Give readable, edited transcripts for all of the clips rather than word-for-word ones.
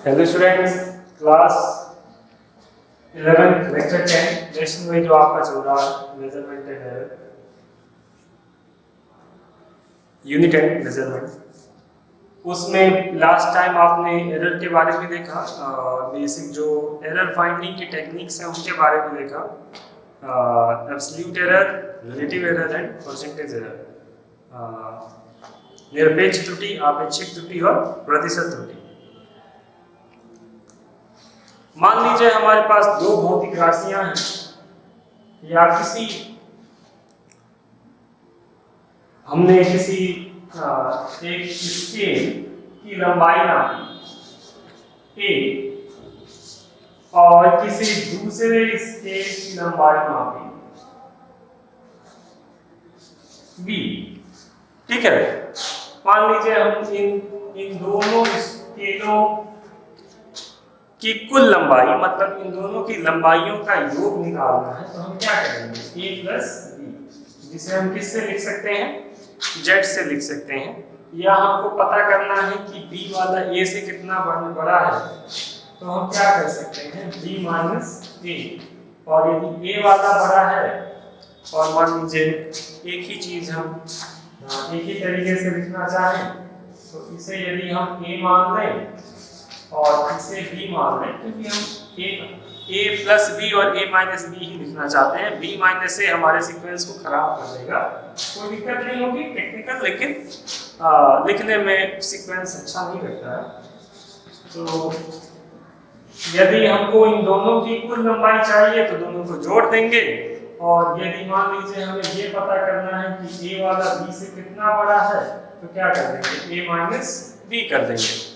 Hello students, class 11 lecture 10 lesson में जो आपका चल रहा है measurement and error, unit and measurement. उसमें लास्ट टाइम आपने एरर के बारे में देखा, बेसिक जो एरर फाइंडिंग की टेक्निक्स हैं उनके बारे में देखा, absolute error, relative error and percentage error, निरपेक्ष त्रुटि, आपेक्षिक त्रुटि और प्रतिशत त्रुटि। मान लीजिए हमारे पास दो भौतिक राशियां हैं या हमने किसी एक स्केल की लंबाई नापी A और किसी दूसरे स्केल की लंबाई नापी B। ठीक है, मान लीजिए हम इन दोनों स्केलों की कुल लंबाई, मतलब इन दोनों की लंबाइयों का योग निकालना है, तो हम क्या करेंगे A प्लस B, जिसे हम किससे लिख सकते हैं, Z से लिख सकते हैं। या हमको पता करना है कि B वाला A से कितना बड़ा है, तो हम क्या कर सकते हैं B माइनस A। और यदि A वाला बड़ा है और मान लीजिए एक ही चीज हम एक ही तरीके से लिखना चाहें, तो इसे यदि हम A मान लें और इसे B मान लें, क्योंकि हम A प्लस B और A माइनस B ही लिखना चाहते हैं। B माइनस A हमारे सीक्वेंस को खराब कर देगा, कोई दिक्कत नहीं होगी टेक्निकल, लेकिन लिखने में सीक्वेंस अच्छा नहीं लगता है। तो यदि हमको इन दोनों की कुल लंबाई चाहिए तो दोनों को जोड़ देंगे, और यदि मान लीजिए हमें ये पता करना है कि A वाला B से कितना बड़ा है, तो क्या कर देंगे A माइनस B कर देंगे।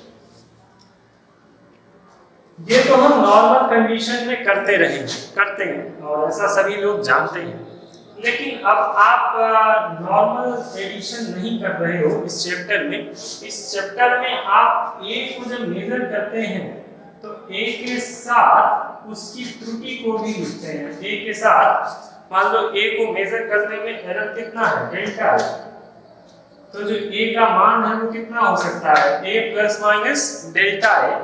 ये तो हम नॉर्मल कंडीशन में करते हैं और ऐसा सभी लोग जानते हैं। लेकिन अब आप नॉर्मल एडिशन नहीं कर रहे हो इस चैप्टर में। इस चैप्टर में आप A को जब मेजर करते हैं तो A के साथ उसकी त्रुटि को भी लिखते हैं। A के साथ मान लो A को मेजर करने में एरर कितना है, डेल्टा है, तो जो A का मान है वो कितना हो सकता है, A प्लस माइनस डेल्टा है।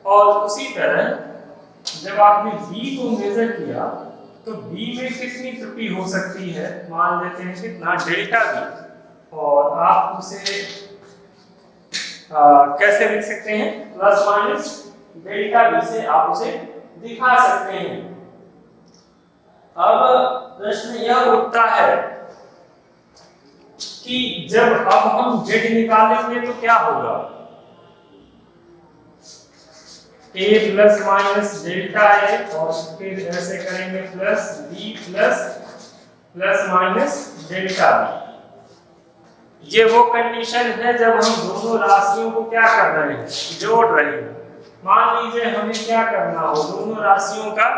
और उसी तरह जब आपने B को मेजर किया तो B में कितनी त्रुटि हो सकती है, मान लेते हैं कितना, डेल्टा B, और आप उसे कैसे लिख सकते हैं, प्लस माइनस डेल्टा B से आप उसे दिखा सकते हैं। अब प्रश्न यह उठता है कि जब अब हम Z निकालेंगे तो क्या होगा, A plus minus delta A और फिर ऐसे करेंगे plus B plus minus delta B। ये वो कंडीशन है जब हम दोनों राशियों को क्या कर रहे हैं, जोड़ रहे हैं। मान लीजिए हमें क्या करना हो, दोनों राशियों का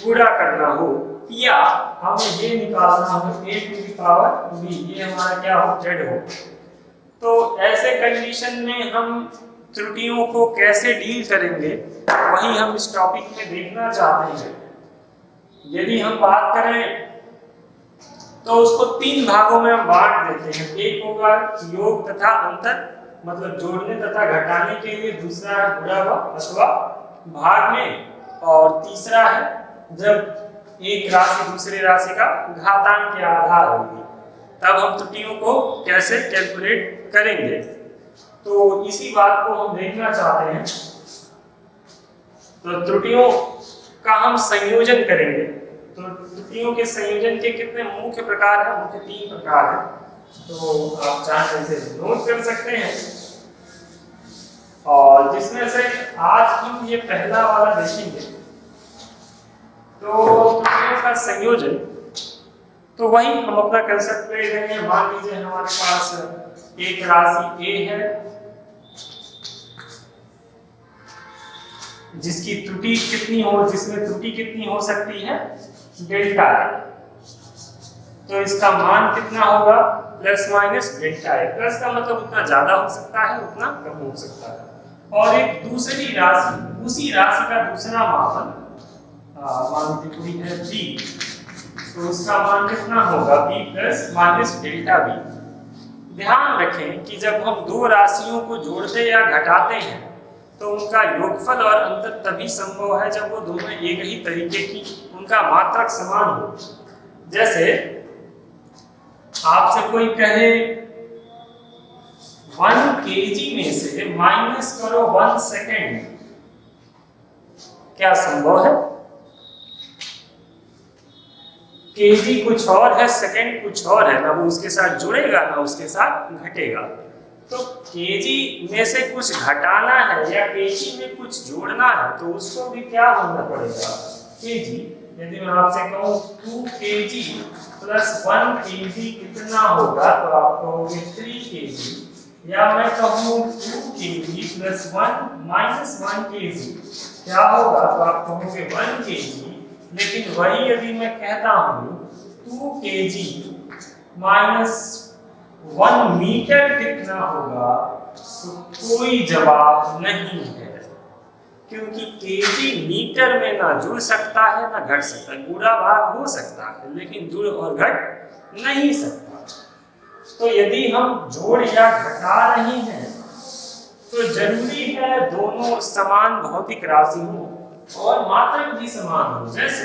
गुणा करना हो, या हमें ये निकालना हो A to the power B, ये हमारा क्या हो, Z हो। तो ऐसे कंडीशन में हम त्रुटियों को कैसे डील करेंगे वही हम इस टॉपिक में देखना चाहते हैं। यदि हम बात करें तो उसको तीन भागों में हम बांट देते हैं। एक होगा योग तथा अंतर, मतलब जोड़ने तथा घटाने के लिए, दूसरा है गुणा अथवा भाग में, और तीसरा है जब एक राशि दूसरे राशि का घातांक के आधार होगी, तब हम त्रुटियों को कैसे कैलकुलेट करेंगे। तो इसी बात को हम देखना चाहते हैं। तो त्रुटियों का हम संयोजन करेंगे। तो त्रुटियों के संयोजन के कितने मुख्य प्रकार हैं, मुख्य तीन प्रकार हैं, तो आप चाहें इसे नोट कर सकते हैं। और जिसमें से आज हम ये पहला वाला देखेंगे। तो त्रुटियों का संयोजन, तो वही हम अपना कंसेप्ट ले रहे हैं। मान लीजिए हमारे पास एक राशि A है जिसमें त्रुटि कितनी हो सकती है, डेल्टा है। तो इसका मान कितना होगा, प्लस माइनस डेल्टा है। प्लस का मतलब उतना ज्यादा हो सकता है, उतना कम हो सकता है। और एक दूसरी राशि, उसी राशि का दूसरा मापन, मान लीजिए है B, तो उसका मान कितना होगा, B plus minus delta B। ध्यान रखें कि जब हम दो राशियों को जोड़ते या घटाते हैं तो उनका योगफल और अंतर तभी संभव है जब वो दोनों एक ही तरीके की, उनका मात्रक समान हो। जैसे आपसे कोई कहे 1 kg में से माइनस करो 1 सेकेंड, क्या संभव है? केजी कुछ और है, सेकंड कुछ और है, ना वो उसके साथ जुड़ेगा ना उसके साथ घटेगा। तो केजी में से कुछ घटाना है या केजी में कुछ जोड़ना है तो उसको भी क्या होना पड़ेगा? केजी। यदि मैं आपसे कहूँ 2 kg प्लस 1 kg कितना होगा तो आप कहोगे 3 kg, या मैं कहूँ 2 kg प्लस 1 माइनस 1 kg क्या होगा तो आप कहोगे 1 kg। लेकिन वही यदि मैं कहता हूँ 2 kg माइनस 1 मीटर कितना होगा तो कोई जवाब नहीं है, क्योंकि केजी मीटर में ना जुड़ सकता है ना घट सकता है। गुणा भाग हो सकता है लेकिन जुड़ और घट नहीं सकता। तो यदि हम जोड़ या घटा रहे हैं तो जरूरी है दोनों समान भौतिक राशि हो और मात्रक भी समान हो। जैसे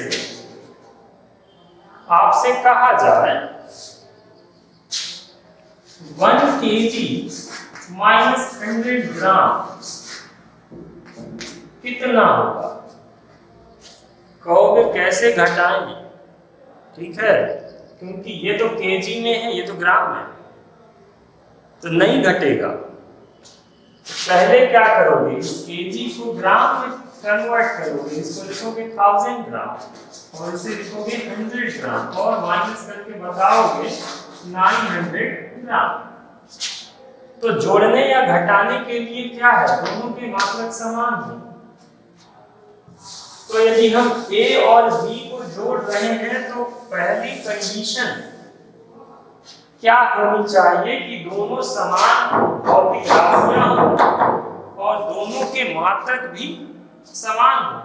आपसे कहा जाए 1 kg माइनस 100 ग्राम कितना होगा, कहोगे कैसे घटाएंगे? ठीक है, क्योंकि ये तो केजी में है, ये तो ग्राम में, तो नहीं घटेगा। पहले क्या करोगे, इस केजी को ग्राम में कन्वर्ट करोगे, इसको लिखोगे 1000 ग्राम और इसे लिखोगे 100 ग्राम और माइनस करके बताओगे 900 ग्राम। तो जोड़ने या घटाने के लिए क्या है, दोनों के मात्रक समान है। तो यदि हम A और B को जोड़ रहे हैं तो पहली कंडीशन क्या होनी चाहिए कि दोनों समान भौतिक राशियां हों और दोनों के मात्रक भी समान हों।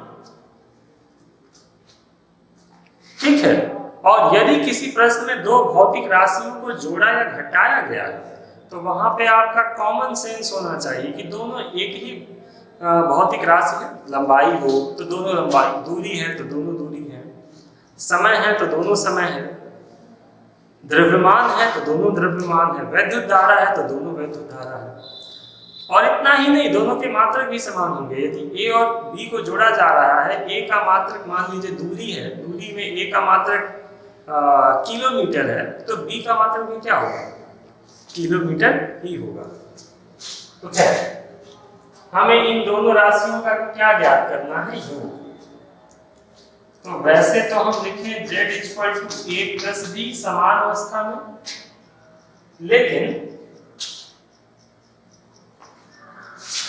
ठीक है, और यदि किसी प्रश्न में दो भौतिक राशियों को जोड़ा या घटाया गया है तो वहां पे आपका कॉमन सेंस होना चाहिए कि दोनों एक ही भौतिक राशि है। लंबाई हो तो दोनों लंबाई, दूरी है तो दोनों दूरी है, समय है तो दोनों समय है, द्रव्यमान है तो दोनों द्रव्यमान है, वैद्युत धारा है तो दोनों वैद्युत धारा है। और इतना ही नहीं, दोनों के मात्रक भी समान होंगे। यदि A और B को जोड़ा जा रहा है, A का मात्रक मान लीजिए दूरी है, दूरी में A का मात्रक किलोमीटर है तो B का मात्रक भी क्या होगा, किलोमीटर ही होगा। तो क्या हमें इन दोनों राशियों का क्या ज्ञात करना है, योग। तो वैसे तो हम लिखें z = a + b समान अवस्था में, लेकिन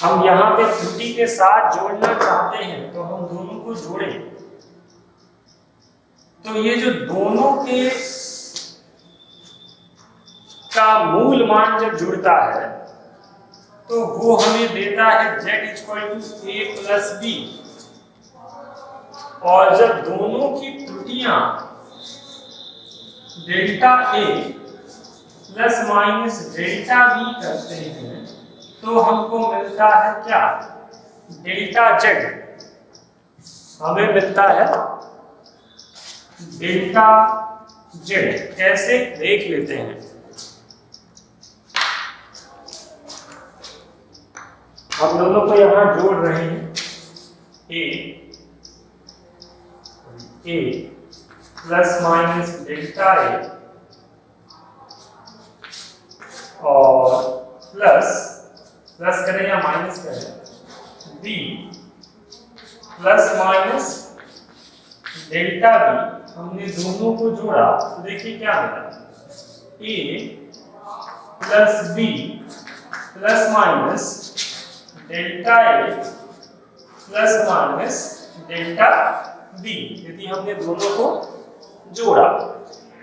हम यहाँ पे त्रुटि के साथ जोड़ना चाहते हैं तो हम दोनों को जोड़ें। तो ये जो दोनों के का मूल मान जब जुड़ता है तो वो हमें देता है z = a + b, और जब दोनों की त्रुटियां delta a plus minus delta b करते हैं तो हमको मिलता है क्या, डेल्टा z। हमें मिलता है डेल्टा z। कैसे देख लेते हैं। हम दोनों को यहां जोड़ रहे हैं, a plus minus delta a और प्लस करें या माइनस करें, b plus minus delta b। हमने दोनों को जोड़ा तो देखिए क्या मिला, a plus b plus minus delta a plus minus delta b। यदि हमने दोनों को जोड़ा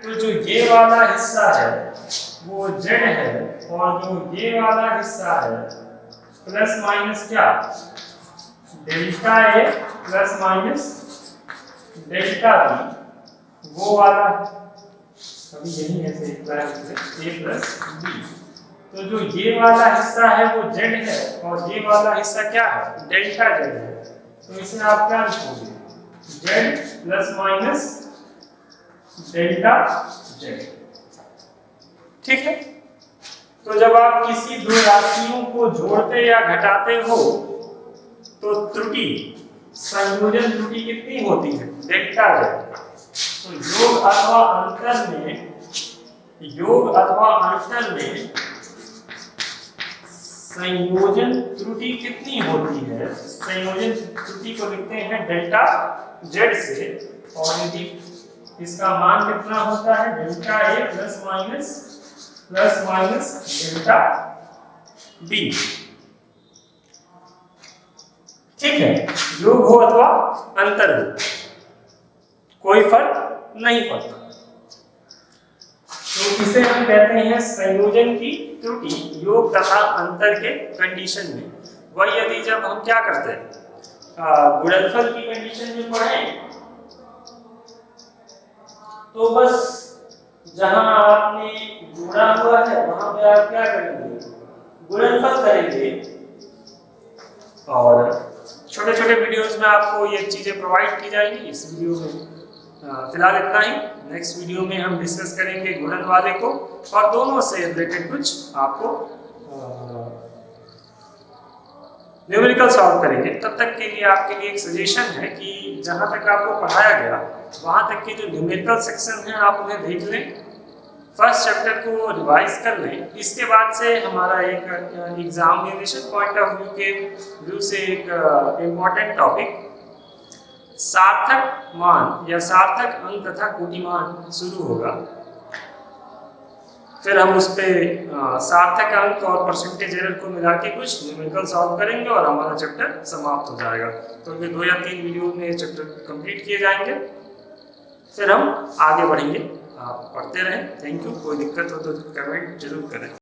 तो जो ये वाला हिस्सा है वो z है और जो ये वाला हिस्सा है प्लस माइनस क्या, delta a plus minus delta b वो वाला। अभी यही है a + b। तो जो ये वाला हिस्सा है वो z है और ये वाला हिस्सा क्या है, डेल्टा z है। तो इसे आप क्या लिखोगे, z plus minus delta z। ठीक है। तो जब आप किसी दो राशियों को जोड़ते या घटाते हो तो त्रुटि, संयोजन त्रुटि कितनी होती है, डेल्टा z। तो योग अथवा अंतर में संयोजन त्रुटि कितनी होती है, संयोजन त्रुटि को लिखते हैं डेल्टा z से, और यदि इसका मान कितना होता है, delta a plus minus delta b। ठीक है। योग हो अथवा अंतर हो, कोई फर्क नहीं पड़ता। तो इसे हम कहते हैं संयोजन की त्रुटि योग तथा अंतर के कंडीशन में। वही यदि जब हम क्या करते हैं, गुणनफल की कंडीशन में पढ़ें तो बस जहां आपने जोड़ा हुआ है वहां पे आप क्या करेंगे, गुणनफल करेंगे। और छोटे छोटे वीडियोस में आपको ये चीजें प्रोवाइड की जाएंगी। इस वीडियो में फिलहाल इतना ही। नेक्स्ट वीडियो में हम डिस्कस करेंगे गुणन वाले को और दोनों से रिलेटेड कुछ आपको न्यूमेरिकल सॉल्व करेंगे। तब तक के लिए आपके लिए एक सजेशन है कि जहां तक आपको पढ़ाया गया वहां तक के जो न्यूमेरिकल सेक्शन है आप उन्हें देख लें, फर्स्ट चैप्टर को रिवाइज कर लें। इसके बाद से हमारा एक एग्जामिनेशन पॉइंट ऑफ व्यू से एक इम्पॉर्टेंट टॉपिक सार्थक मान या सार्थक अंक तथा कोटिमान शुरू होगा। फिर हम उस पे सार्थक अंक और परसेंटेज एरर को मिला के कुछ न्यूमेरिकल सॉल्व करेंगे और हमारा चैप्टर समाप्त हो जाएगा। तो ये 2 या 3 वीडियो में चैप्टर कंप्लीट किए जाएंगे, फिर हम आगे बढ़ेंगे। आप पढ़ते रहें। Thank you. कोई दिक्कत हो तो कमेंट जरूर करें।